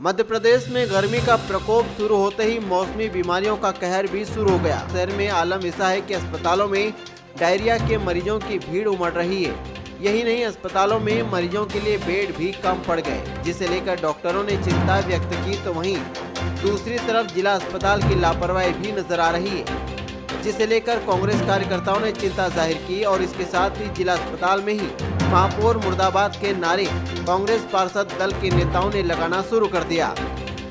मध्य प्रदेश में गर्मी का प्रकोप शुरू होते ही मौसमी बीमारियों का कहर भी शुरू हो गया। शहर में आलम ऐसा है कि अस्पतालों में डायरिया के मरीजों की भीड़ उमड़ रही है। यही नहीं, अस्पतालों में मरीजों के लिए बेड भी कम पड़ गए, जिसे लेकर डॉक्टरों ने चिंता व्यक्त की। तो वहीं दूसरी तरफ जिला अस्पताल की लापरवाही भी नजर आ रही है, जिसे लेकर कांग्रेस कार्यकर्ताओं ने चिंता जाहिर की और इसके साथ ही जिला अस्पताल में ही महापौर मुर्दाबाद के नारे कांग्रेस पार्षद दल के नेताओं ने लगाना शुरू कर दिया।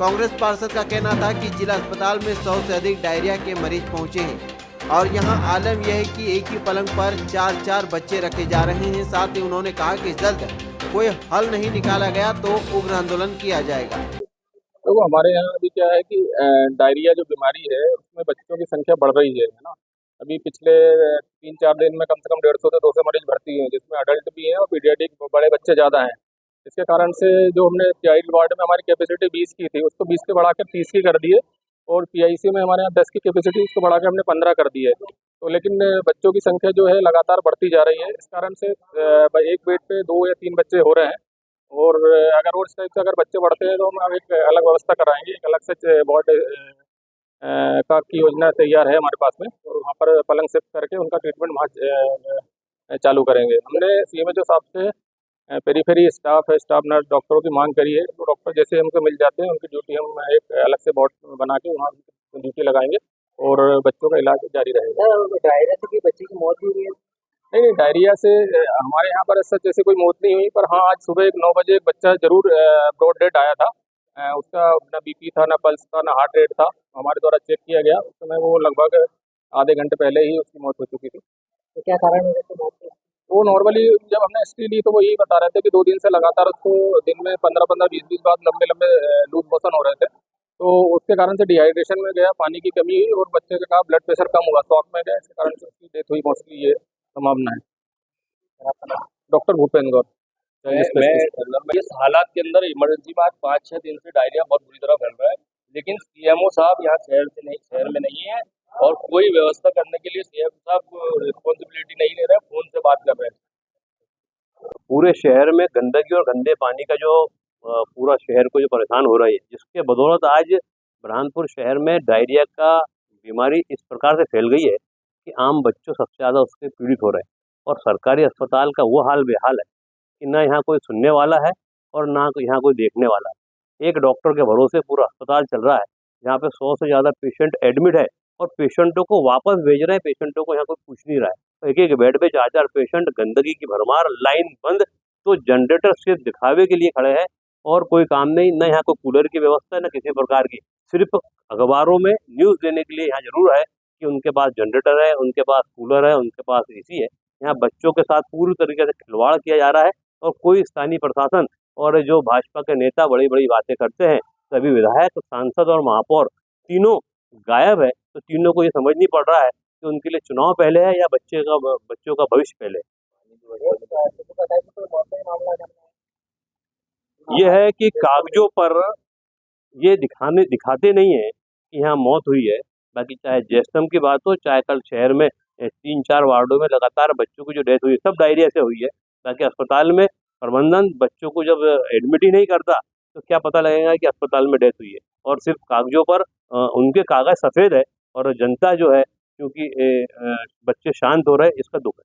कांग्रेस पार्षद का कहना था कि जिला अस्पताल में 100 से अधिक डायरिया के मरीज पहुंचे हैं और यहां आलम यह है कि एक ही पलंग पर 4-4 बच्चे रखे जा रहे हैं। साथ ही उन्होंने कहा कि जल्द कोई हल नहीं निकाला गया तो उग्र आंदोलन किया जाएगा। तो हमारे यहाँ अभी क्या है कि डायरिया जो बीमारी है उसमें बच्चों की संख्या बढ़ रही है ना। अभी पिछले 3-4 दिन में कम से कम 150 से 200 मरीज भर्ती हैं, जिसमें अडल्ट भी हैं और पीडियाट्रिक बड़े बच्चे ज़्यादा हैं। इसके कारण से जो हमने चाइल्ड वार्ड में हमारी कैपेसिटी 20 की थी उसको 20 से बढ़ाकर 30 की कर दिए और PIC में हमारे यहाँ 10 की कैपेसिटी उसको बढ़ाकर हमने 15 कर दी है। तो लेकिन बच्चों की संख्या जो है लगातार बढ़ती जा रही है। इस कारण से एक बेड पे 2 या 3 बच्चे हो रहे हैं और अगर और इस टाइप से अगर बच्चे बढ़ते हैं तो हम एक अलग व्यवस्था कराएंगे। एक अलग से वार्ड की योजना तैयार है हमारे पास में और वहाँ पर पलंग शिफ्ट करके उनका ट्रीटमेंट वहाँ चालू करेंगे। हमने CMHO साहब से पेरीफेरी स्टाफ है, स्टाफ नर्स, डॉक्टरों की मांग करी है। तो डॉक्टर जैसे हमको मिल जाते हैं उनकी ड्यूटी हम एक अलग से वार्ड बना के वहाँ ड्यूटी लगाएंगे और बच्चों का इलाज जारी रहेगा। डायरिया से कोई बच्चे की मौत भी हुई है? नहीं, डायरिया से हमारे यहाँ पर ऐसा जैसे कोई मौत नहीं हुई, पर हाँ आज सुबह 9 बजे एक बच्चा जरूर ब्रॉड डेड आया था। उसका ना BP था, ना पल्स था, ना हार्ट रेट था। हमारे द्वारा चेक किया गया, उस समय वो लगभग आधे घंटे पहले ही उसकी मौत हो चुकी थी। तो क्या कारण है उसकी मौत का? वो नॉर्मली जब हमने ST ली तो वो यही बता रहे थे कि 2 दिन से लगातार उसको दिन में 15-15, 20-20 बार लंबे लूज मोशन हो रहे थे। तो उसके कारण से डिहाइड्रेशन में गया, पानी की कमी हुई और बच्चे का ब्लड प्रेशर कम हुआ, शॉक में गया। इसके कारण से उसकी डेथ हुई, मोस्टली ये संभावना है। डॉक्टर भूपेंद्र गौर। इस हालात के अंदर इमरजेंसी में आज 5-6 दिन से डायरिया बहुत बुरी तरह फैल रहा है, लेकिन CMO साहब यहाँ शहर में नहीं है और कोई व्यवस्था करने के लिए CMO साहब रिस्पॉन्सिबिलिटी नहीं ले रहे हैं, फोन से बात कर रहे हैं। पूरे शहर में गंदगी और गंदे पानी का जो पूरा शहर को जो परेशान हो रही है, जिसके बदौलत आज बुरहानपुर शहर में डायरिया का बीमारी इस प्रकार से फैल गई है कि आम बच्चों सबसे ज़्यादा उससे पीड़ित हो रहे हैं और सरकारी अस्पताल का वो हाल बेहाल है कि ना यहाँ कोई सुनने वाला है और ना यहाँ कोई देखने वाला है। एक डॉक्टर के भरोसे पूरा अस्पताल चल रहा है, जहाँ पे 100 से ज़्यादा पेशेंट एडमिट है और पेशेंटों को वापस भेज रहे हैं। पेशेंटों को यहाँ कोई पूछ नहीं रहा है। तो एक बेड पे 4-4 पेशेंट, गंदगी की भरमार, लाइन बंद, तो जनरेटर सिर्फ दिखावे के लिए खड़े हैं और कोई काम नहीं। न यहाँ कोई कूलर की व्यवस्था है, न किसी प्रकार की। सिर्फ अखबारों में न्यूज़ देने के लिए यहाँ जरूर है कि उनके पास जनरेटर है, उनके पास कूलर है, उनके पास AC है। यहाँ बच्चों के साथ पूरी तरीके से खिलवाड़ किया जा रहा है और कोई स्थानीय प्रशासन और जो भाजपा के नेता बड़ी बड़ी बातें करते हैं, सभी विधायक, सांसद और महापौर तीनों गायब है। तो तीनों को ये समझ नहीं पड़ रहा है कि उनके लिए चुनाव पहले है या बच्चों का भविष्य पहले है। ये है कि कागजों पर ये दिखाते नहीं है कि यहाँ मौत हुई है। बाकी चाहे जैसम की बात हो, चाहे कल शहर में 3-4 वार्डों में लगातार बच्चों की जो डेथ हुई है सब डायरिया से हुई है। बाकी अस्पताल में प्रबंधन बच्चों को जब एडमिट ही नहीं करता तो क्या पता लगेगा कि अस्पताल में डेथ हुई है। और सिर्फ कागजों पर उनके कागज सफ़ेद है और जनता जो है, क्योंकि बच्चे शांत हो रहे हैं, इसका दुख है।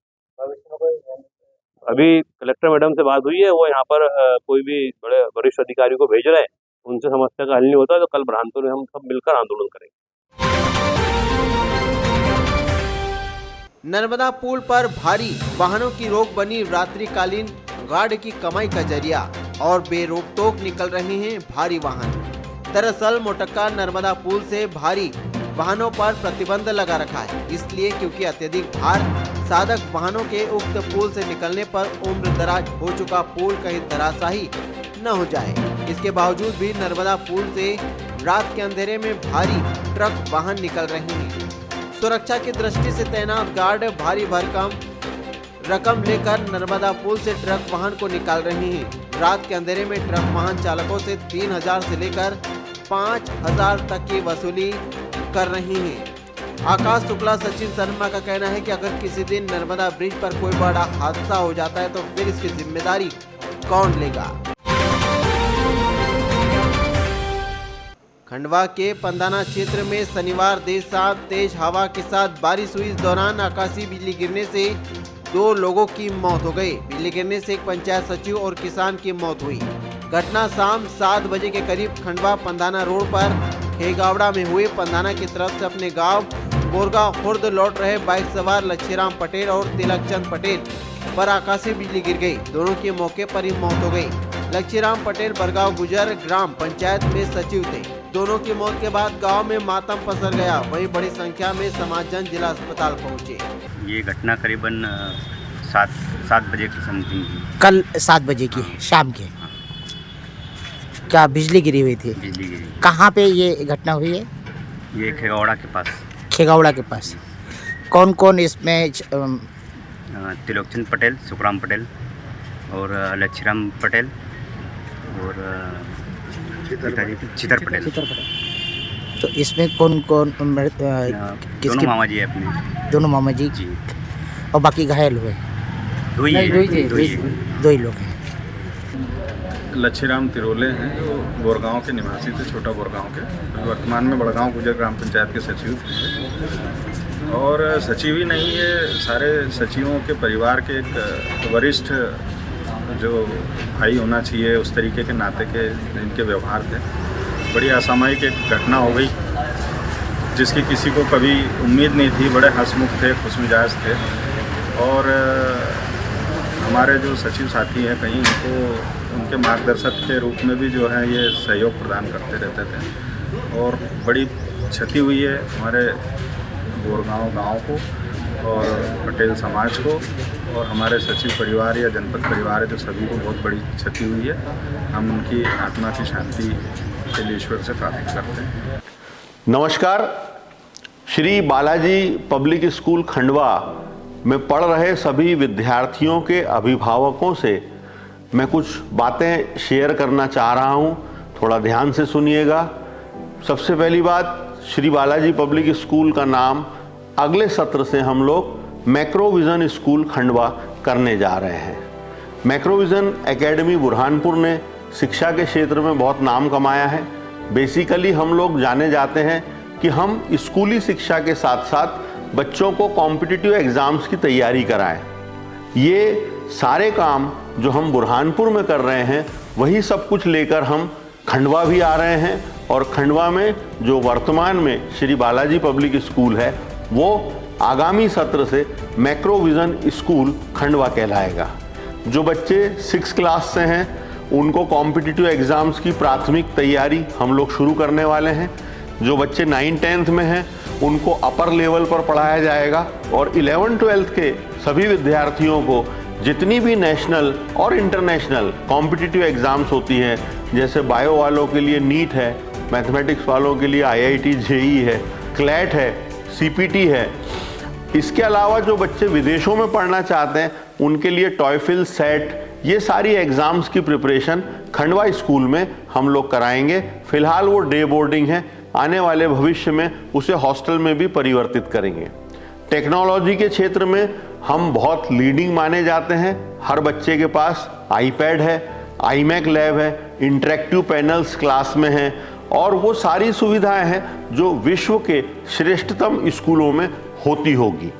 अभी कलेक्टर मैडम से बात हुई है, वो यहाँ पर कोई भी बड़े वरिष्ठ अधिकारी को भेज रहे हैं। उनसे समस्या का हल नहीं होता तो कल बुरहानपुर में हम सब मिलकर आंदोलन करेंगे। नर्मदा पुल पर भारी वाहनों की रोक बनी रात्रिकालीन गार्ड की कमाई का जरिया और बेरोक-टोक निकल रहे हैं भारी वाहन। दरअसल मोटक्का नर्मदा पुल से भारी वाहनों पर प्रतिबंध लगा रखा है, इसलिए क्योंकि अत्यधिक भार साधक वाहनों के उक्त पुल से निकलने पर उम्र दराज हो चुका पुल कहीं धराशायी न हो जाए। इसके बावजूद भी नर्मदा पुल से रात के अंधेरे में भारी ट्रक वाहन निकल रहे हैं। सुरक्षा की दृष्टि से तैनात गार्ड भारी भरकम रकम लेकर नर्मदा पुल से ट्रक वाहन को निकाल रहे हैं। रात के अंधेरे में ट्रक वाहन चालकों से 3000 से लेकर 5000 तक की वसूली कर रहे हैं। आकाश शुक्ला, सचिन शर्मा का कहना है कि अगर किसी दिन नर्मदा ब्रिज पर कोई बड़ा हादसा हो जाता है तो फिर इसकी जिम्मेदारी कौन लेगा। खंडवा के पंदाना क्षेत्र में शनिवार देर शाम तेज हवा के साथ बारिश हुई। इस दौरान आकाशीय बिजली गिरने से 2 लोगों की मौत हो गई। बिजली गिरने से एक पंचायत सचिव और किसान की मौत हुई। घटना शाम 7 बजे के करीब खंडवा पंदाना रोड पर खेगावड़ा में हुई। पंदाना की तरफ से अपने गांव बोरगा खुर्द लौट रहे बाइक सवार लच्छीराम पटेल और तिलकचंद पटेल पर आकाशीय बिजली गिर गई। दोनों की मौके पर ही मौत हो गई। लच्छीराम पटेल बरगांव गुजर ग्राम पंचायत में सचिव थे। दोनों की मौत के बाद गांव में मातम पसर गया। वहीं बड़ी संख्या में समाजजन जिला अस्पताल पहुंचे। ये घटना करीबन 7 बजे की समथिंग थी। कल 7 बजे की शाम के। क्या बिजली गिरी हुई थी? बिजली गिरी। कहाँ पे ये घटना हुई है? ये खेगौड़ा के पास। खेगावड़ा के पास। कौन कौन इसमें तिलोकचंद पटेल, सुखराम पटेल और लच्छीराम पटेल और चितर पटेल। तो इसमें कौन कौन दोनों मामा जी है अपने। दोनों मामा जी जी। और बाकी घायल हुए? 2 ही है। 2 ही लोग हैं। लच्छीराम तिरोले हैं जो बोरगांव के निवासी थे, छोटा बोरगांव के। वर्तमान में बड़गांव गुजर ग्राम पंचायत के सचिव थे। और सचिव ही नहीं, ये सारे सचिवों के परिवार के एक वरिष्ठ जो भाई होना चाहिए उस तरीके के नाते के इनके व्यवहार थे। बड़ी असामयिक एक घटना हो गई जिसकी किसी को कभी उम्मीद नहीं थी। बड़े हंसमुख थे, खुशमिजाज थे और हमारे जो सचिव साथी हैं कहीं उनके मार्गदर्शक के रूप में भी जो है ये सहयोग प्रदान करते रहते थे। और बड़ी क्षति हुई है हमारे बोरगांव गांव को और पटेल समाज को और हमारे सचिव परिवार या जनपद परिवार है जो सभी को बहुत बड़ी क्षति हुई है। हम उनकी आत्मा की शांति के लिए ईश्वर से प्रार्थना करते हैं। नमस्कार। श्री बालाजी पब्लिक स्कूल खंडवा में पढ़ रहे सभी विद्यार्थियों के अभिभावकों से मैं कुछ बातें शेयर करना चाह रहा हूं। थोड़ा ध्यान से सुनिएगा। सबसे पहली बात, श्री बालाजी पब्लिक स्कूल का नाम अगले सत्र से हम लोग मैक्रोविजन स्कूल खंडवा करने जा रहे हैं। मैक्रोविजन एकेडमी बुरहानपुर ने शिक्षा के क्षेत्र में बहुत नाम कमाया है। बेसिकली हम लोग जाने जाते हैं कि हम स्कूली शिक्षा के साथ साथ बच्चों को कॉम्पिटिटिव एग्ज़ाम्स की तैयारी कराएं। ये सारे काम जो हम बुरहानपुर में कर रहे हैं वही सब कुछ लेकर हम खंडवा भी आ रहे हैं। और खंडवा में जो वर्तमान में श्री बालाजी पब्लिक स्कूल है वो आगामी सत्र से मैक्रोविजन स्कूल खंडवा कहलाएगा। जो बच्चे 6 क्लास से हैं उनको कॉम्पिटिटिव एग्ज़ाम्स की प्राथमिक तैयारी हम लोग शुरू करने वाले हैं। जो बच्चे 9th-10th में हैं उनको अपर लेवल पर पढ़ाया जाएगा और 11th-12th के सभी विद्यार्थियों को जितनी भी नेशनल और इंटरनेशनल कॉम्पिटिटिव एग्ज़ाम्स होती हैं, जैसे बायो वालों के लिए नीट है, मैथमेटिक्स वालों के लिए IIT JEE है, क्लैट है, CPT है। इसके अलावा जो बच्चे विदेशों में पढ़ना चाहते हैं उनके लिए टॉयफिल, सेट, ये सारी एग्ज़ाम्स की प्रिपरेशन खंडवा स्कूल में हम लोग कराएंगे। फ़िलहाल वो डे बोर्डिंग है, आने वाले भविष्य में उसे हॉस्टल में भी परिवर्तित करेंगे। टेक्नोलॉजी के क्षेत्र में हम बहुत लीडिंग माने जाते हैं। हर बच्चे के पास iPad है, iMac लैब है, इंटरेक्टिव पैनल्स क्लास में हैं और वो सारी सुविधाएं हैं जो विश्व के श्रेष्ठतम स्कूलों में होती होगी।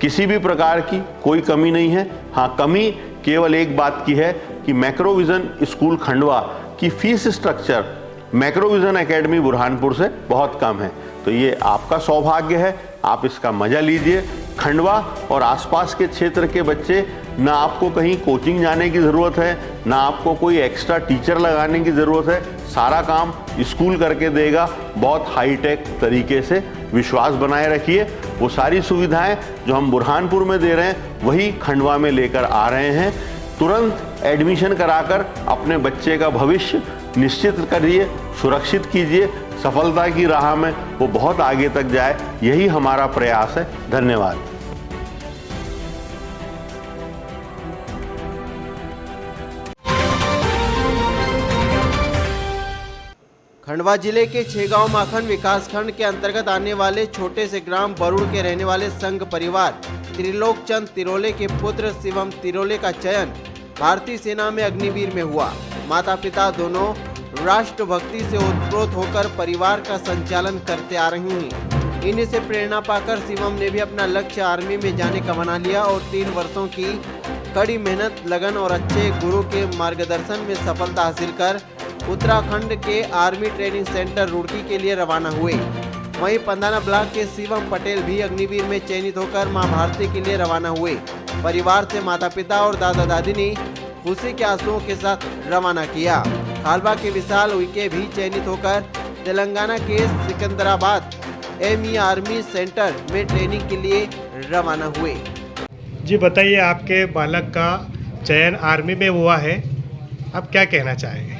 किसी भी प्रकार की कोई कमी नहीं है। हाँ, कमी केवल एक बात की है कि मैक्रोविजन स्कूल खंडवा की फीस स्ट्रक्चर मैक्रोविजन एकेडमी बुरहानपुर से बहुत कम है। तो ये आपका सौभाग्य है, आप इसका मज़ा लीजिए। खंडवा और आसपास के क्षेत्र के बच्चे, ना आपको कहीं कोचिंग जाने की ज़रूरत है, ना आपको कोई एक्स्ट्रा टीचर लगाने की ज़रूरत है। सारा काम स्कूल करके देगा बहुत हाईटेक तरीके से। विश्वास बनाए रखिए। वो सारी सुविधाएं जो हम बुरहानपुर में दे रहे हैं वही खंडवा में लेकर आ रहे हैं। तुरंत एडमिशन कराकर अपने बच्चे का भविष्य निश्चित करिए, सुरक्षित कीजिए। सफलता की राह में वो बहुत आगे तक जाए, यही हमारा प्रयास है। धन्यवाद। खंडवा जिले के छेगांव माखन विकासखंड के अंतर्गत आने वाले छोटे से ग्राम बरुड़ के रहने वाले संघ परिवार त्रिलोकचंद तिरोले के पुत्र शिवम तिरोले का चयन भारतीय सेना में अग्निवीर में हुआ। माता पिता दोनों राष्ट्रभक्ति से ओतप्रोत होकर परिवार का संचालन करते आ रही हैं। इन्हीं से प्रेरणा पाकर शिवम ने भी अपना लक्ष्य आर्मी में जाने का बना लिया और 3 वर्षों की कड़ी मेहनत, लगन और अच्छे गुरु के मार्गदर्शन में सफलता हासिल कर उत्तराखंड के आर्मी ट्रेनिंग सेंटर रुड़की के लिए रवाना हुए। वहीं पंधाना ब्लॉक के शिवम पटेल भी अग्निवीर में चयनित होकर मां भारती के लिए रवाना हुए। परिवार से माता पिता और दादा दादी ने खुशी के आंसुओं के साथ रवाना किया। खालवा के विशाल उइके भी चयनित होकर तेलंगाना के सिकंदराबाद एमई आर्मी सेंटर में ट्रेनिंग के लिए रवाना हुए। जी बताइए, आपके बालक का चयन आर्मी में हुआ है, आप क्या कहना चाहेंगे?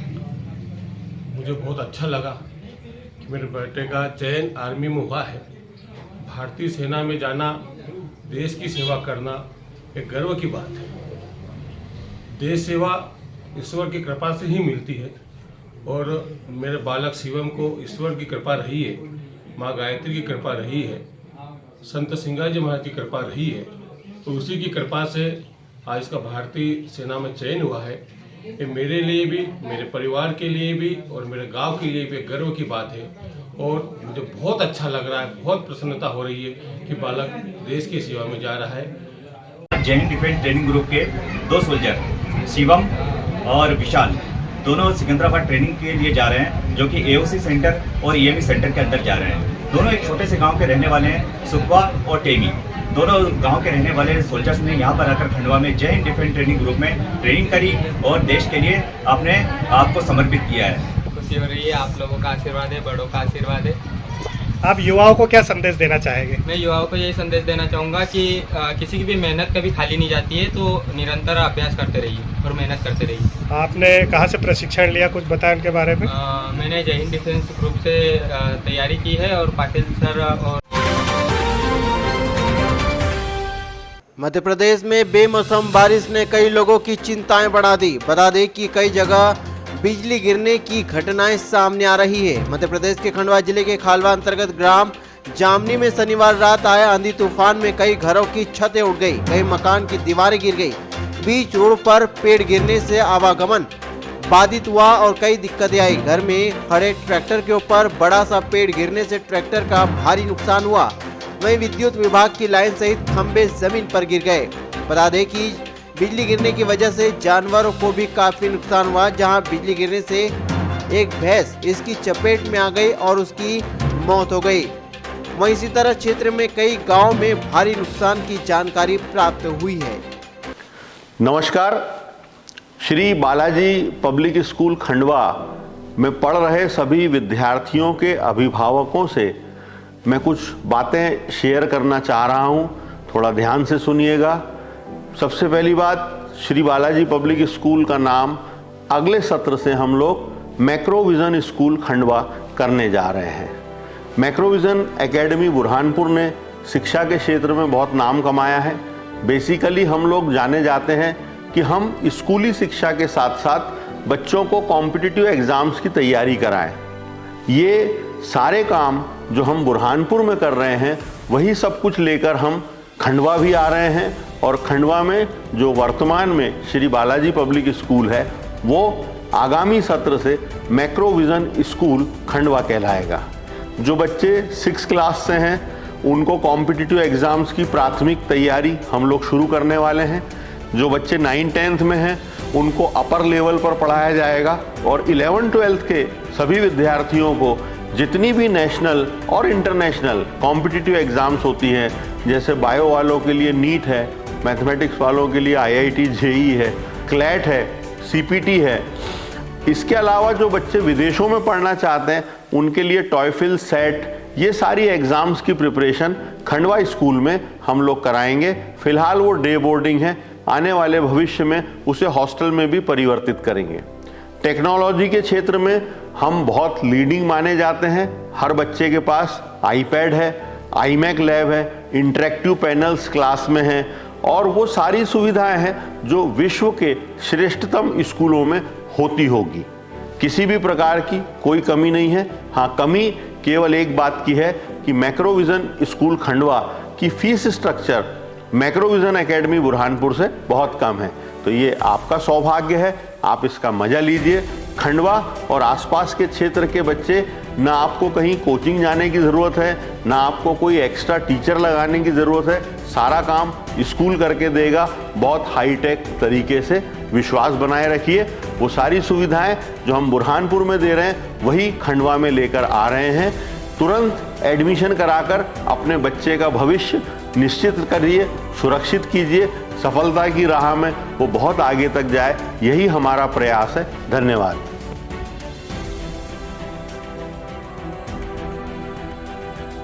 मुझे बहुत अच्छा लगा कि मेरे बेटे का चयन आर्मी में हुआ है। भारतीय सेना में जाना, देश की सेवा करना एक गर्व की बात है। देश सेवा ईश्वर की कृपा से ही मिलती है और मेरे बालक शिवम को ईश्वर की कृपा रही है, माँ गायत्री की कृपा रही है, संत सिंगाजी महाराज की कृपा रही है। तो उसी की कृपा से आज का भारतीय सेना में चयन हुआ है। ये मेरे लिए भी, मेरे परिवार के लिए भी और मेरे गांव के लिए भी गर्व की बात है और मुझे बहुत अच्छा लग रहा है, बहुत प्रसन्नता हो रही है कि बालक देश की सेवा में जा रहा है। जय हिंद डिफेंस ट्रेनिंग ग्रुप के 2 सोल्जर शिवम और विशाल दोनों सिकंदराबाद ट्रेनिंग के लिए जा रहे हैं, जो कि एओसी सेंटर और ईएमई सेंटर के अंदर जा रहे हैं। दोनों एक छोटे से गांव के रहने वाले हैं, सुखवा और टेमी। दोनों गांव के रहने वाले सोल्जर्स ने यहाँ पर आकर खंडवा में जय हिंद डिफेंस ट्रेनिंग ग्रुप में ट्रेनिंग करी और देश के लिए अपने आप को समर्पित किया है। खुशी हो रही है, आप लोगों का आशीर्वाद है, बड़ों का आशीर्वाद है। आप युवाओं को क्या संदेश देना चाहेंगे? मैं युवाओं को यही संदेश देना चाहूँगा कि किसी की भी मेहनत कभी खाली नहीं जाती है, तो निरंतर अभ्यास करते रहिए और मेहनत करते रहिए। आपने कहाँ से प्रशिक्षण लिया, कुछ बताएं उनके बारे में? मैंने जय हिंद डिफेंस ग्रुप से तैयारी की है और पाटिल सर और मध्य प्रदेश में बेमौसम बारिश ने कई लोगों की चिंताएं बढ़ा दी। बता दें कि कई जगह बिजली गिरने की घटनाएं सामने आ रही है। मध्य प्रदेश के खंडवा जिले के खालवा अंतर्गत ग्राम जामनी में शनिवार रात आए आंधी तूफान में कई घरों की छतें उड़ गई, कई मकान की दीवारें गिर गई। बीच रोड पर पेड़ गिरने से आवागमन बाधित हुआ और कई दिक्कतें आई। घर में खड़े ट्रैक्टर के ऊपर बड़ा सा पेड़ गिरने से ट्रैक्टर का भारी नुकसान हुआ। वहीं विद्युत विभाग की लाइन सहित खंभे जमीन पर गिर गए। बता दें कि बिजली गिरने की वजह से जानवरों को भी काफी नुकसान हुआ, जहां बिजली गिरने से एक भैंस इसकी चपेट में आ गई और उसकी मौत हो गई। वहीं इसी तरह क्षेत्र में कई गांवों में भारी नुकसान की जानकारी प्राप्त हुई है। नमस्कार। श्री बालाजी पब्लिक स्कूल खंडवा में पढ़ रहे सभी विद्यार्थियों के अभिभावकों से मैं कुछ बातें शेयर करना चाह रहा हूं, थोड़ा ध्यान से सुनिएगा। सबसे पहली बात, श्री बालाजी पब्लिक स्कूल का नाम अगले सत्र से हम लोग मैक्रोविजन स्कूल खंडवा करने जा रहे हैं। मैक्रोविजन एकेडमी बुरहानपुर ने शिक्षा के क्षेत्र में बहुत नाम कमाया है। बेसिकली हम लोग जाने जाते हैं कि हम स्कूली शिक्षा के साथ साथ बच्चों को कॉम्पिटिटिव एग्ज़ाम्स की तैयारी कराएं। ये सारे काम जो हम बुरहानपुर में कर रहे हैं, वही सब कुछ लेकर हम खंडवा भी आ रहे हैं और खंडवा में जो वर्तमान में श्री बालाजी पब्लिक स्कूल है, वो आगामी सत्र से मैक्रोविजन स्कूल खंडवा कहलाएगा। जो बच्चे 6 क्लास से हैं, उनको कॉम्पिटिटिव एग्ज़ाम्स की प्राथमिक तैयारी हम लोग शुरू करने वाले हैं। जो बच्चे 9-10th में हैं, उनको अपर लेवल पर पढ़ाया जाएगा और 11-12th के सभी विद्यार्थियों को जितनी भी नेशनल और इंटरनेशनल कॉम्पिटिटिव एग्ज़ाम्स होती हैं, जैसे बायो वालों के लिए नीट है, मैथमेटिक्स वालों के लिए IIT JEE है, क्लैट है, CPT है। इसके अलावा जो बच्चे विदेशों में पढ़ना चाहते हैं, उनके लिए टॉयफिल, सेट, ये सारी एग्ज़ाम्स की प्रिपरेशन खंडवा स्कूल में हम लोग कराएंगे। फ़िलहाल वो डे बोर्डिंग है, आने वाले भविष्य में उसे हॉस्टल में भी परिवर्तित करेंगे। टेक्नोलॉजी के क्षेत्र में हम बहुत लीडिंग माने जाते हैं। हर बच्चे के पास iPad है, iMac लैब है, इंटरेक्टिव पैनल्स क्लास में हैं और वो सारी सुविधाएं हैं जो विश्व के श्रेष्ठतम स्कूलों में होती होगी। किसी भी प्रकार की कोई कमी नहीं है। हाँ, कमी केवल एक बात की है कि मैक्रोविजन स्कूल खंडवा की फीस स्ट्रक्चर मैक्रोविजन एकेडमी बुरहानपुर से बहुत कम है। तो ये आपका सौभाग्य है, आप इसका मजा लीजिए खंडवा और आसपास के क्षेत्र के बच्चे, ना आपको कहीं कोचिंग जाने की ज़रूरत है, ना आपको कोई एक्स्ट्रा टीचर लगाने की ज़रूरत है। सारा काम स्कूल करके देगा बहुत हाईटेक तरीके से। विश्वास बनाए रखिए। वो सारी सुविधाएं जो हम बुरहानपुर में दे रहे हैं वही खंडवा में लेकर आ रहे हैं। तुरंत एडमिशन कराकर अपने बच्चे का भविष्य निश्चित करिए, सुरक्षित कीजिए। सफलता की राह में वो बहुत आगे तक जाए, यही हमारा प्रयास है। धन्यवाद।